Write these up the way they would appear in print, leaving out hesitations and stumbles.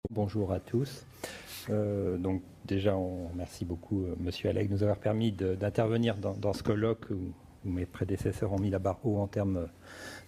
Bonjour à tous. Donc déjà, on remercie beaucoup Monsieur Alleg de nous avoir permis d'intervenir dans ce colloque où mes prédécesseurs ont mis la barre haut en termes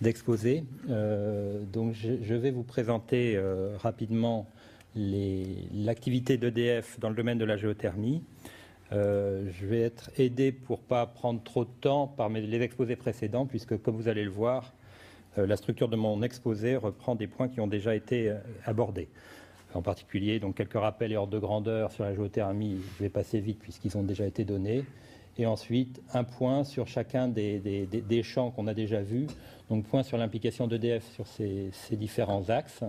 d'exposé. Donc je vais vous présenter rapidement l'activité d'EDF dans le domaine de la géothermie. Je vais être aidé pour ne pas prendre trop de temps par les exposés précédents, puisque comme vous allez le voir, la structure de mon exposé reprend des points qui ont déjà été abordés. En particulier, donc quelques rappels et ordres de grandeur sur la géothermie, je vais passer vite puisqu'ils ont déjà été donnés. Et ensuite, un point sur chacun des champs qu'on a déjà vus. Donc, point sur l'implication d'EDF sur ces différents axes.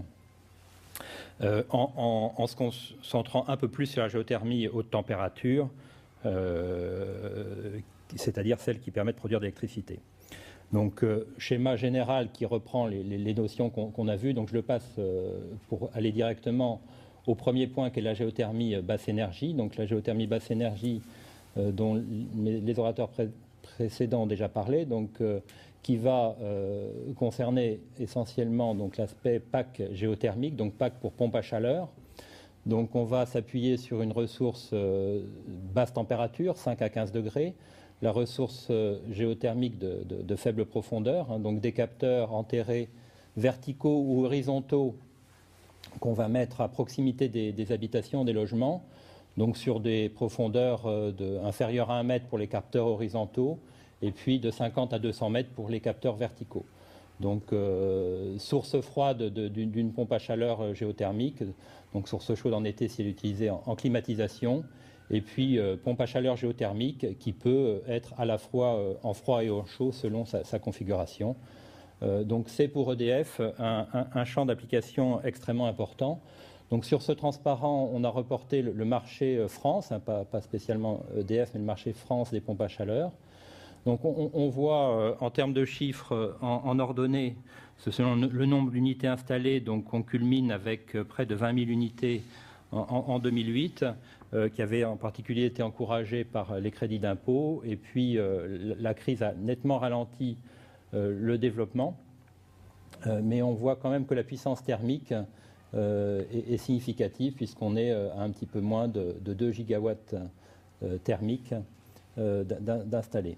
En se concentrant un peu plus sur la géothermie haute température, c'est-à-dire celle qui permet de produire de l'électricité. Donc, schéma général qui reprend les notions qu'on a vues. Donc, je le passe pour aller directement au premier point qui est la géothermie basse énergie. Donc, la géothermie basse énergie dont les orateurs précédents ont déjà parlé, donc, qui va concerner essentiellement l'aspect PAC géothermique, donc PAC pour pompe à chaleur. Donc, on va s'appuyer sur une ressource basse température, 5 à 15 degrés. La ressource géothermique de faible profondeur, donc des capteurs enterrés verticaux ou horizontaux qu'on va mettre à proximité des habitations, des logements, donc sur des profondeurs inférieures à 1 mètre pour les capteurs horizontaux et puis de 50 à 200 mètres pour les capteurs verticaux. Donc source froide d'une pompe à chaleur géothermique, donc source chaude en été si elle est utilisée en climatisation. Et puis, pompe à chaleur géothermique qui peut être à la fois en froid et en chaud selon sa configuration. Donc, c'est pour EDF un champ d'application extrêmement important. Donc, sur ce transparent, on a reporté le marché France, hein, pas spécialement EDF, mais le marché France des pompes à chaleur. Donc, on voit en termes de chiffres en ordonnée, selon le nombre d'unités installées, donc on culmine avec près de 20 000 unités en 2008, qui avait en particulier été encouragé par les crédits d'impôt. Et puis, la crise a nettement ralenti le développement. Mais on voit quand même que la puissance thermique est significative, puisqu'on est à un petit peu moins de 2 gigawatts thermiques d'installés.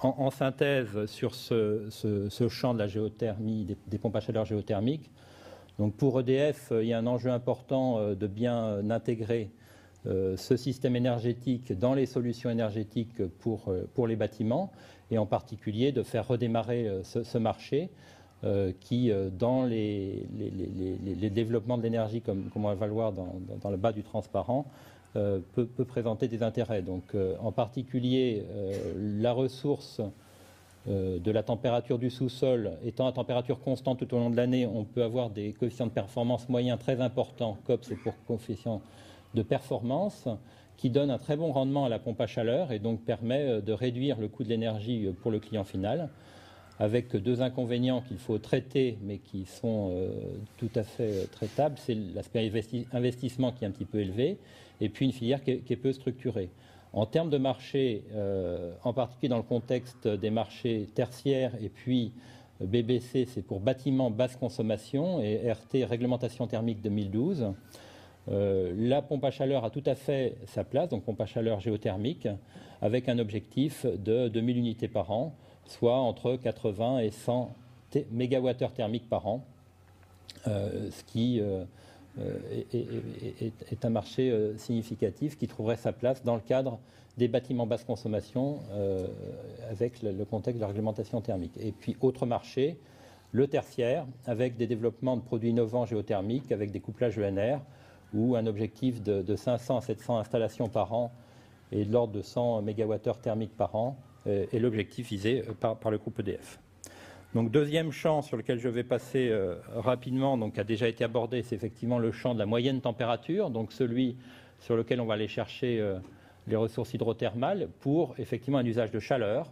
En synthèse, sur ce champ de la géothermie, des pompes à chaleur géothermiques, donc pour EDF, il y a un enjeu important de bien intégrer ce système énergétique dans les solutions énergétiques pour les bâtiments et en particulier de faire redémarrer ce marché qui, dans les développements de l'énergie, comme on va le voir dans le bas du transparent, peut présenter des intérêts. Donc, en particulier, la ressource de la température du sous-sol étant à température constante tout au long de l'année, on peut avoir des coefficients de performance moyens très importants. COP, c'est pour coefficient de performance, qui donne un très bon rendement à la pompe à chaleur et donc permet de réduire le coût de l'énergie pour le client final, avec 2 inconvénients qu'il faut traiter, mais qui sont tout à fait traitables. C'est l'aspect investissement qui est un petit peu élevé, et puis une filière qui est peu structurée. En termes de marché, en particulier dans le contexte des marchés tertiaires, et puis BBC, c'est pour bâtiments basse consommation, et RT, réglementation thermique 2012. La pompe à chaleur a tout à fait sa place, donc pompe à chaleur géothermique, avec un objectif de 2000 unités par an, soit entre 80 et 100 mégawattheures thermiques par an, ce qui est un marché significatif qui trouverait sa place dans le cadre des bâtiments basse consommation avec le contexte de la réglementation thermique. Et puis, autre marché, le tertiaire, avec des développements de produits innovants géothermiques, avec des couplages ENR, ou un objectif de 500 à 700 installations par an et de l'ordre de 100 mégawattheures thermiques par an, est l'objectif visé par le groupe EDF. Donc, deuxième champ sur lequel je vais passer rapidement, donc, a déjà été abordé, c'est effectivement le champ de la moyenne température, donc celui sur lequel on va aller chercher les ressources hydrothermales pour effectivement un usage de chaleur,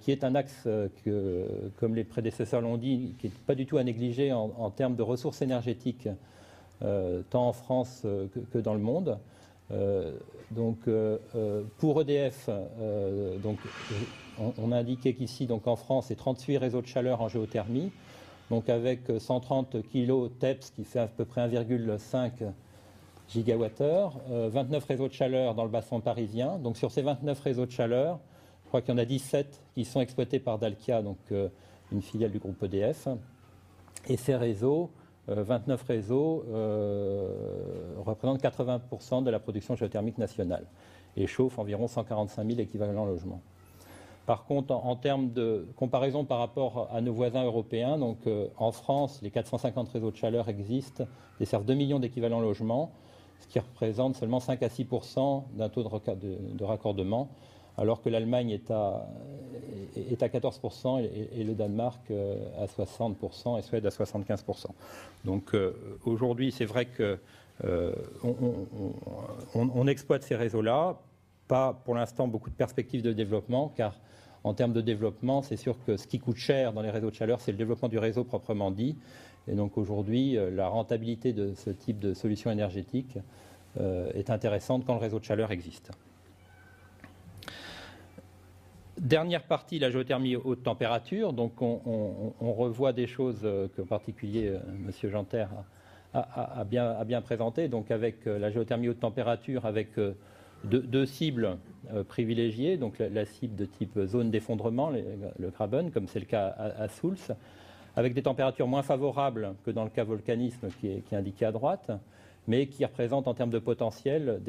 qui est un axe que, comme les prédécesseurs l'ont dit, qui n'est pas du tout à négliger en termes de ressources énergétiques, tant en France que dans le monde. Pour EDF, on a indiqué qu'ici, donc en France, c'est 38 réseaux de chaleur en géothermie. donc avec 130 kg TEPS qui fait à peu près 1,5 gigawattheure, 29 réseaux de chaleur dans le bassin parisien. Donc sur ces 29 réseaux de chaleur, je crois qu'il y en a 17 qui sont exploités par Dalkia, donc une filiale du groupe EDF. Et ces réseaux, 29 réseaux, représentent 80% de la production géothermique nationale et chauffent environ 145 000 équivalents logements. Par contre, en termes de comparaison par rapport à nos voisins européens, donc en France, les 450 réseaux de chaleur existent, desservent 2 millions d'équivalents logements, ce qui représente seulement 5 à 6% d'un taux de raccordement, alors que l'Allemagne est à 14% et le Danemark à 60% et Suède à 75%. Donc aujourd'hui, c'est vrai qu'on exploite ces réseaux-là, pas pour l'instant beaucoup de perspectives de développement, car en termes de développement, c'est sûr que ce qui coûte cher dans les réseaux de chaleur, c'est le développement du réseau proprement dit. Et donc aujourd'hui, la rentabilité de ce type de solution énergétique est intéressante quand le réseau de chaleur existe. Dernière partie, la géothermie haute température. Donc on revoit des choses qu'en particulier M. Janter a bien présentées. Donc avec la géothermie haute température, avec deux cibles privilégiées, donc la cible de type zone d'effondrement, le Graben, comme c'est le cas à Soultz, avec des températures moins favorables que dans le cas volcanisme qui est indiqué à droite, mais qui représente en termes de potentiel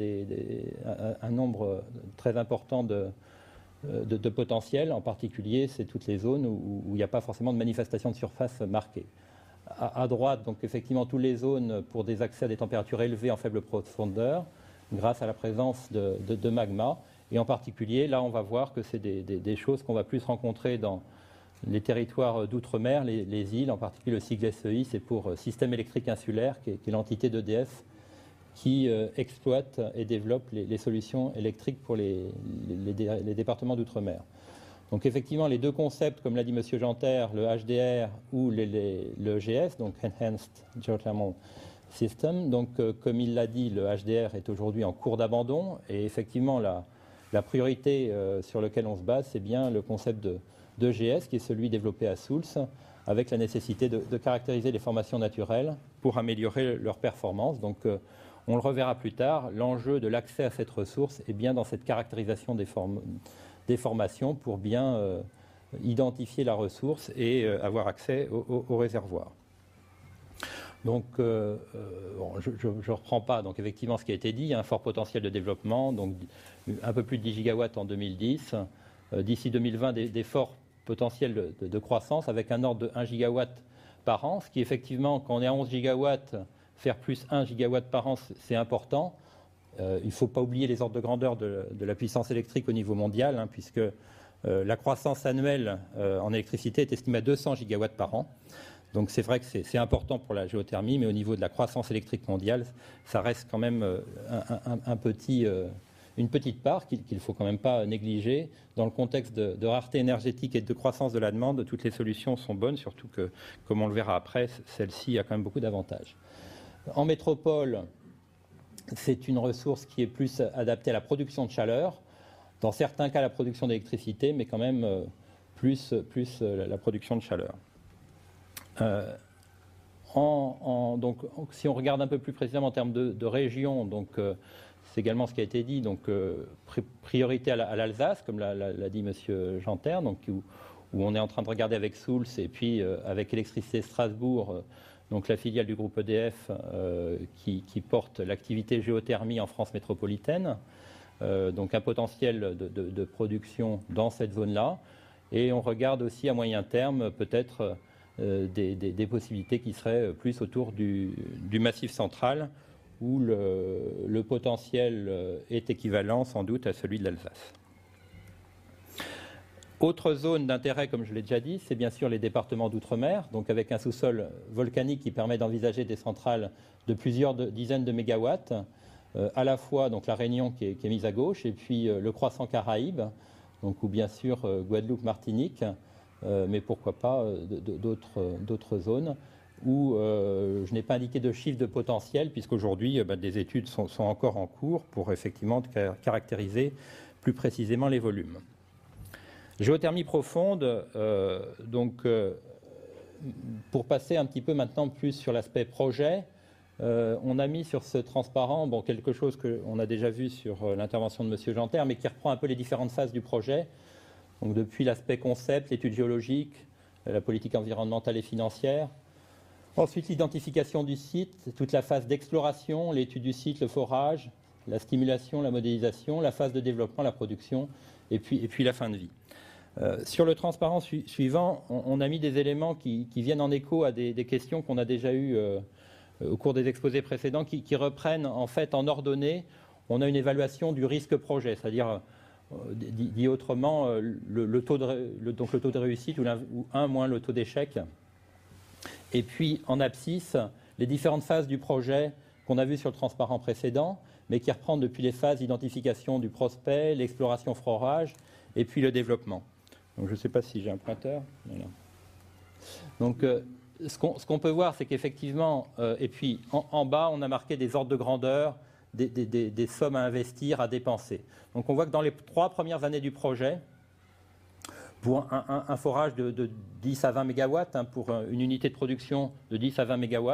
un nombre très important de potentiel. En particulier, c'est toutes les zones où il n'y a pas forcément de manifestation de surface marquée. À droite, donc effectivement, toutes les zones pour des accès à des températures élevées en faible profondeur, grâce à la présence de magma. Et en particulier, là, on va voir que c'est des choses qu'on va plus rencontrer dans les territoires d'outre-mer, les îles, en particulier le sigle SEI, c'est pour Système électrique insulaire, qui est l'entité d'EDF, qui exploite et développe les solutions électriques pour les départements d'outre-mer. Donc effectivement, les deux concepts, comme l'a dit M. Janter, le HDR ou le EGS, donc Enhanced Geothermal System. Donc, comme il l'a dit, le HDR est aujourd'hui en cours d'abandon et effectivement, la priorité sur laquelle on se base, c'est bien le concept d'EGS, qui est celui développé à Soultz, avec la nécessité de caractériser les formations naturelles pour améliorer leur performance. Donc, on le reverra plus tard, l'enjeu de l'accès à cette ressource est bien dans cette caractérisation des formations pour bien identifier la ressource et avoir accès au réservoir. Donc, je ne reprends pas. Donc, effectivement, ce qui a été dit, il y a un fort potentiel de développement, donc un peu plus de 10 gigawatts en 2010. D'ici 2020, des forts potentiels de croissance avec un ordre de 1 gigawatt par an, ce qui, effectivement, quand on est à 11 gigawatts, faire plus 1 gigawatt par an, c'est important. Il ne faut pas oublier les ordres de grandeur de la puissance électrique au niveau mondial, hein, puisque la croissance annuelle en électricité est estimée à 200 gigawatts par an. Donc c'est vrai que c'est important pour la géothermie, mais au niveau de la croissance électrique mondiale, ça reste quand même une petite part qu'il ne faut quand même pas négliger. Dans le contexte de rareté énergétique et de croissance de la demande, toutes les solutions sont bonnes, surtout que, comme on le verra après, celle-ci a quand même beaucoup d'avantages. En métropole, c'est une ressource qui est plus adaptée à la production de chaleur, dans certains cas la production d'électricité, mais quand même plus la production de chaleur. Donc, si on regarde un peu plus précisément en termes de région, donc c'est également ce qui a été dit, donc priorité à l'Alsace, comme l'a dit M. Janter, donc où on est en train de regarder avec Soultz et puis avec Électricité Strasbourg, donc la filiale du groupe EDF qui porte l'activité géothermie en France métropolitaine, donc un potentiel de production dans cette zone-là. Et on regarde aussi à moyen terme peut-être des possibilités qui seraient plus autour du Massif central, où le potentiel est équivalent sans doute à celui de l'Alsace. Autre zone d'intérêt, comme je l'ai déjà dit, c'est bien sûr les départements d'outre-mer, donc avec un sous-sol volcanique qui permet d'envisager des centrales de plusieurs dizaines de mégawatts, à la fois donc la Réunion qui est mise à gauche, et puis le croissant Caraïbe, donc, ou bien sûr Guadeloupe, Martinique, mais pourquoi pas d'autres zones où je n'ai pas indiqué de chiffre de potentiel, puisqu'aujourd'hui des études sont encore en cours pour effectivement caractériser plus précisément les volumes. Géothermie profonde, donc pour passer un petit peu maintenant plus sur l'aspect projet, on a mis sur ce transparent quelque chose qu'on a déjà vu sur l'intervention de M. Jeanter, mais qui reprend un peu les différentes phases du projet. Donc depuis l'aspect concept, l'étude géologique, la politique environnementale et financière. Ensuite, l'identification du site, toute la phase d'exploration, l'étude du site, le forage, la stimulation, la modélisation, la phase de développement, la production, et puis la fin de vie. Sur le transparent suivant, on a mis des éléments qui viennent en écho à des questions qu'on a déjà eues au cours des exposés précédents, qui reprennent en fait en ordonnée. On a une évaluation du risque projet, c'est-à-dire, dit autrement, le taux de réussite ou 1 moins le taux d'échec. Et puis en abscisse, les différentes phases du projet qu'on a vues sur le transparent précédent, mais qui reprennent depuis les phases d'identification du prospect, l'exploration forage, et puis le développement. Donc je ne sais pas si j'ai un pointeur. Voilà. Donc ce qu'on peut voir, c'est qu'effectivement, et puis en bas, on a marqué des ordres de grandeur, des sommes à investir, à dépenser. Donc on voit que dans les 3 premières années du projet, pour un forage de 10 à 20 MW, pour une unité de production de 10 à 20 MW,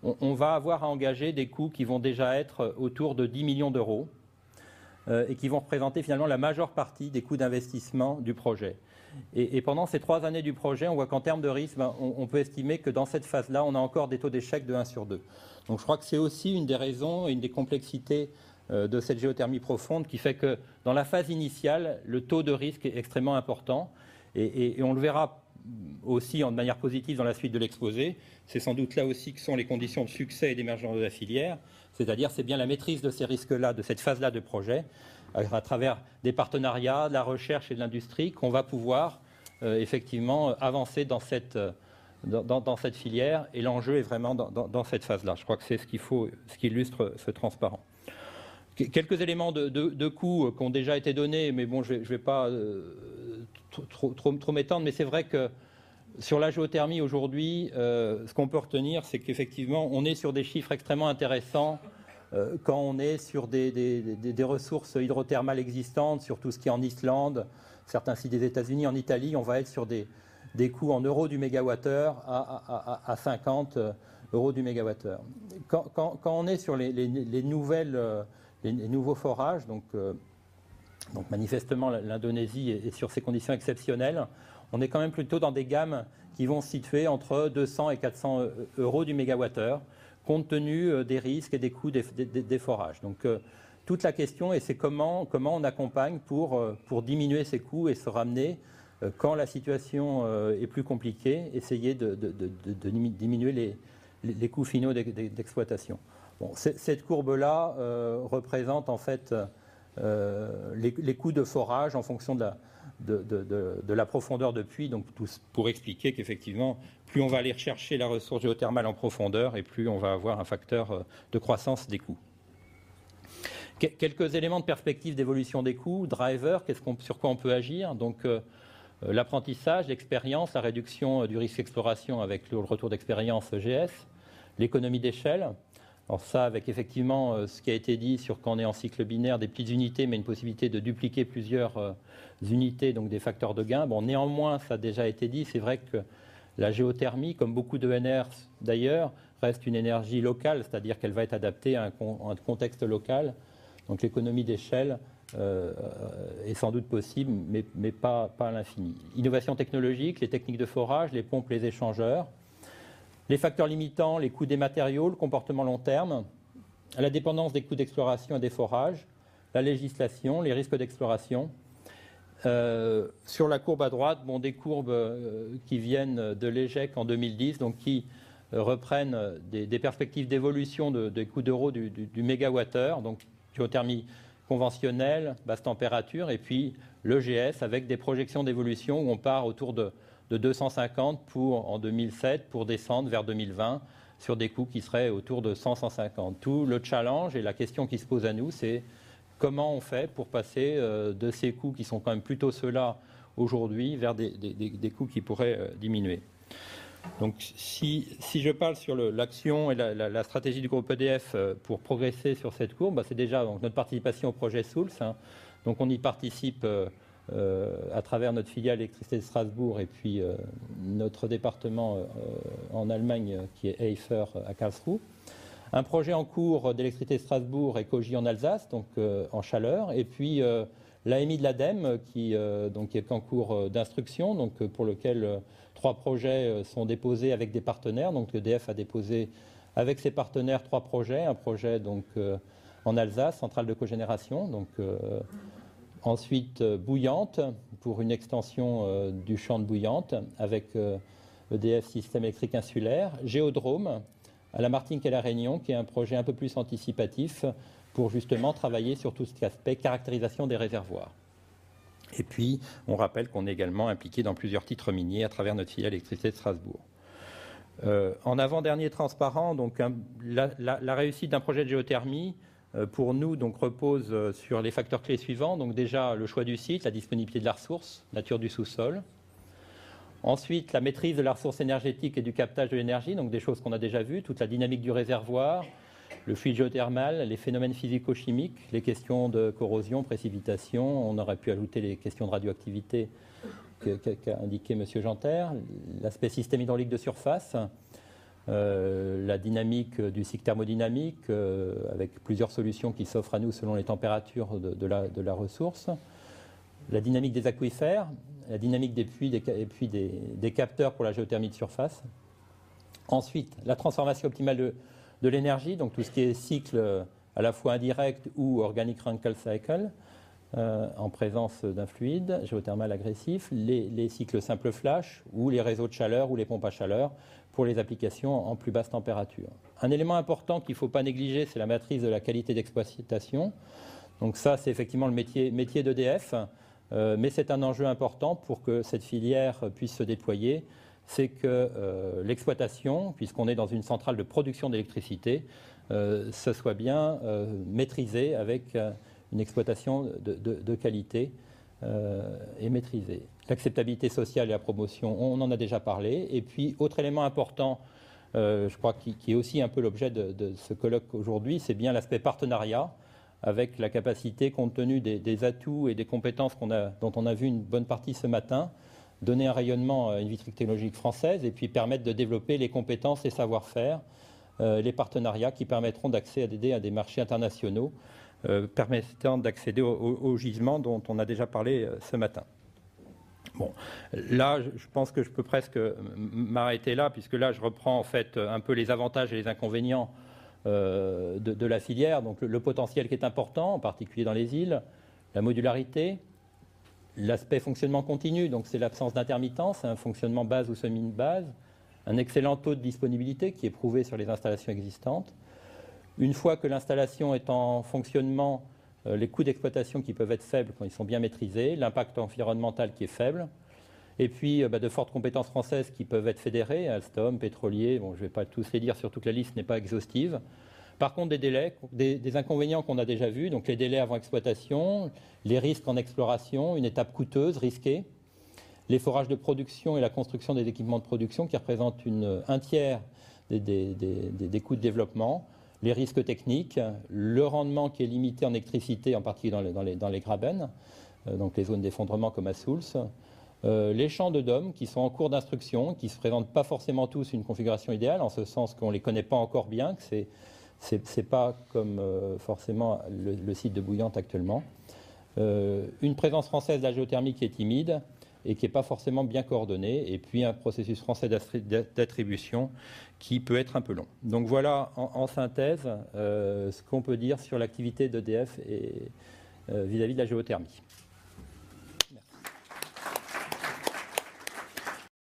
on va avoir à engager des coûts qui vont déjà être autour de 10 millions d'euros et qui vont représenter finalement la majeure partie des coûts d'investissement du projet. Et pendant ces 3 années du projet, on voit qu'en termes de risque, on peut estimer que dans cette phase-là, on a encore des taux d'échec de 1 sur 2. Donc je crois que c'est aussi une des raisons, une des complexités de cette géothermie profonde qui fait que dans la phase initiale, le taux de risque est extrêmement important. Et on le verra aussi de manière positive dans la suite de l'exposé. C'est sans doute là aussi que sont les conditions de succès et d'émergence de la filière. C'est-à-dire, c'est bien la maîtrise de ces risques-là, de cette phase-là de projet, à travers des partenariats, de la recherche et de l'industrie, qu'on va pouvoir effectivement avancer dans cette filière. Et l'enjeu est vraiment dans cette phase-là. Je crois que c'est ce qui illustre ce transparent. Quelques éléments de coûts qui ont déjà été donnés, mais bon, je ne vais pas trop m'étendre, mais c'est vrai que sur la géothermie aujourd'hui, ce qu'on peut retenir, c'est qu'effectivement, on est sur des chiffres extrêmement intéressants quand on est sur des ressources hydrothermales existantes, sur tout ce qui est en Islande, certains sites des États-Unis, en Italie, on va être sur des coûts en euros du mégawattheure à 50 euros du mégawattheure. Quand on est sur les nouveaux forages, donc manifestement l'Indonésie est sur ces conditions exceptionnelles, on est quand même plutôt dans des gammes qui vont se situer entre 200 et 400 euros du mégawattheure, compte tenu des risques et des coûts des forages. Donc toute la question, et c'est comment on accompagne pour diminuer ces coûts et se ramener, quand la situation est plus compliquée, essayer de diminuer les coûts finaux d'exploitation. Bon, cette courbe-là représente en fait les coûts de forage en fonction de la profondeur de puits, donc tout pour expliquer qu'effectivement, plus on va aller rechercher la ressource géothermale en profondeur et plus on va avoir un facteur de croissance des coûts. Quelques éléments de perspective d'évolution des coûts, drivers, sur quoi on peut agir. Donc l'apprentissage, l'expérience, la réduction du risque exploration avec le retour d'expérience EGS, l'économie d'échelle. Alors ça, avec effectivement ce qui a été dit sur quand on est en cycle binaire, des petites unités, mais une possibilité de dupliquer plusieurs unités, donc des facteurs de gain. Bon, néanmoins, ça a déjà été dit, c'est vrai que la géothermie, comme beaucoup d'ENR d'ailleurs, reste une énergie locale, c'est-à-dire qu'elle va être adaptée à un contexte local. Donc l'économie d'échelle est sans doute possible, mais pas à l'infini. Innovation technologique, les techniques de forage, les pompes, les échangeurs. Les facteurs limitants, les coûts des matériaux, le comportement long terme, la dépendance des coûts d'exploration et des forages, la législation, les risques d'exploration. Sur la courbe à droite, des courbes qui viennent de l'EGEC en 2010, donc qui reprennent des perspectives d'évolution des coûts d'euros du mégawattheure, donc géothermie conventionnelle, basse température, et puis l'EGS avec des projections d'évolution où on part autour de 250 en 2007 pour descendre vers 2020 sur des coûts qui seraient autour de 100-150. Tout le challenge et la question qui se pose à nous, c'est comment on fait pour passer de ces coûts qui sont quand même plutôt ceux-là aujourd'hui vers des coûts qui pourraient diminuer. Donc si je parle sur l'action et la stratégie du groupe EDF pour progresser sur cette courbe, c'est déjà donc, notre participation au projet SOULS. Donc on y participe à travers notre filiale Électricité de Strasbourg et puis notre département en Allemagne qui est EIFER à Karlsruhe. Un projet en cours d'électricité de Strasbourg et Cogy en Alsace, donc en chaleur, et puis l'AMI de l'ADEME qui est en cours d'instruction, donc pour lequel 3 projets sont déposés avec des partenaires. Donc EDF a déposé avec ses partenaires 3 projets, un projet donc en Alsace, centrale de cogénération, donc ensuite Bouillante pour une extension du champ de Bouillante avec EDF Système électrique insulaire, Géodrome à la Martinique et à la Réunion qui est un projet un peu plus anticipatif pour justement travailler sur tout cet aspect caractérisation des réservoirs. Et puis on rappelle qu'on est également impliqué dans plusieurs titres miniers à travers notre filiale Électricité de Strasbourg. En avant-dernier transparent, donc la réussite d'un projet de géothermie pour nous donc, repose sur les facteurs clés suivants. Donc déjà le choix du site, la disponibilité de la ressource, nature du sous-sol. Ensuite la maîtrise de la ressource énergétique et du captage de l'énergie, donc des choses qu'on a déjà vues, toute la dynamique du réservoir, le fluide géothermal, les phénomènes physico-chimiques, les questions de corrosion, précipitation, on aurait pu ajouter les questions de radioactivité qu'a indiqué M. Janter, l'aspect système hydraulique de surface, la dynamique du cycle thermodynamique avec plusieurs solutions qui s'offrent à nous selon les températures de la ressource, la dynamique des aquifères, la dynamique des puits et puis des capteurs pour la géothermie de surface. Ensuite, la transformation optimale de l'énergie, donc tout ce qui est cycle à la fois indirect ou organic Rankine cycle, en présence d'un fluide géothermal agressif, les cycles simples flash ou les réseaux de chaleur ou les pompes à chaleur pour les applications en plus basse température. Un élément important qu'il ne faut pas négliger, c'est la matrice de la qualité d'exploitation. Donc ça, c'est effectivement le métier d'EDF, mais c'est un enjeu important pour que cette filière puisse se déployer. C'est que l'exploitation, puisqu'on est dans une centrale de production d'électricité, ce soit bien maîtrisé avec une exploitation de qualité et maîtrisée. L'acceptabilité sociale et la promotion, on en a déjà parlé. Et puis, autre élément important, je crois qui est aussi un peu l'objet de ce colloque aujourd'hui, c'est bien l'aspect partenariat, avec la capacité, compte tenu des atouts et des compétences dont on a vu une bonne partie ce matin, donner un rayonnement à une vitrine technologique française et puis permettre de développer les compétences et savoir-faire, les partenariats qui permettront d'accéder à des marchés internationaux, permettant d'accéder aux gisements dont on a déjà parlé ce matin. Bon, là, je pense que je peux presque m'arrêter là, puisque là, je reprends en fait un peu les avantages et les inconvénients de la filière. Donc le potentiel qui est important, en particulier dans les îles, la modularité, l'aspect fonctionnement continu, donc c'est l'absence d'intermittence, un fonctionnement base ou semi-base, un excellent taux de disponibilité qui est prouvé sur les installations existantes. Une fois que l'installation est en fonctionnement, les coûts d'exploitation qui peuvent être faibles quand ils sont bien maîtrisés, l'impact environnemental qui est faible, et puis de fortes compétences françaises qui peuvent être fédérées, Alstom, pétrolier, bon, je ne vais pas tous les dire, surtout que la liste n'est pas exhaustive. Par contre, des délais, des inconvénients qu'on a déjà vus, donc les délais avant exploitation, les risques en exploration, une étape coûteuse, risquée, les forages de production et la construction des équipements de production qui représentent un tiers des coûts de développement, les risques techniques, le rendement qui est limité en électricité, en particulier dans les Graben, donc les zones d'effondrement comme à Souls, les champs de DOM qui sont en cours d'instruction, qui ne se présentent pas forcément tous une configuration idéale, en ce sens qu'on ne les connaît pas encore bien, que c'est pas comme forcément le site de Bouillante actuellement. Une présence française de la géothermie qui est timide et qui n'est pas forcément bien coordonnée, et puis un processus français d'attribution qui peut être un peu long. Donc voilà en synthèse ce qu'on peut dire sur l'activité d'EDF vis-à-vis de la géothermie.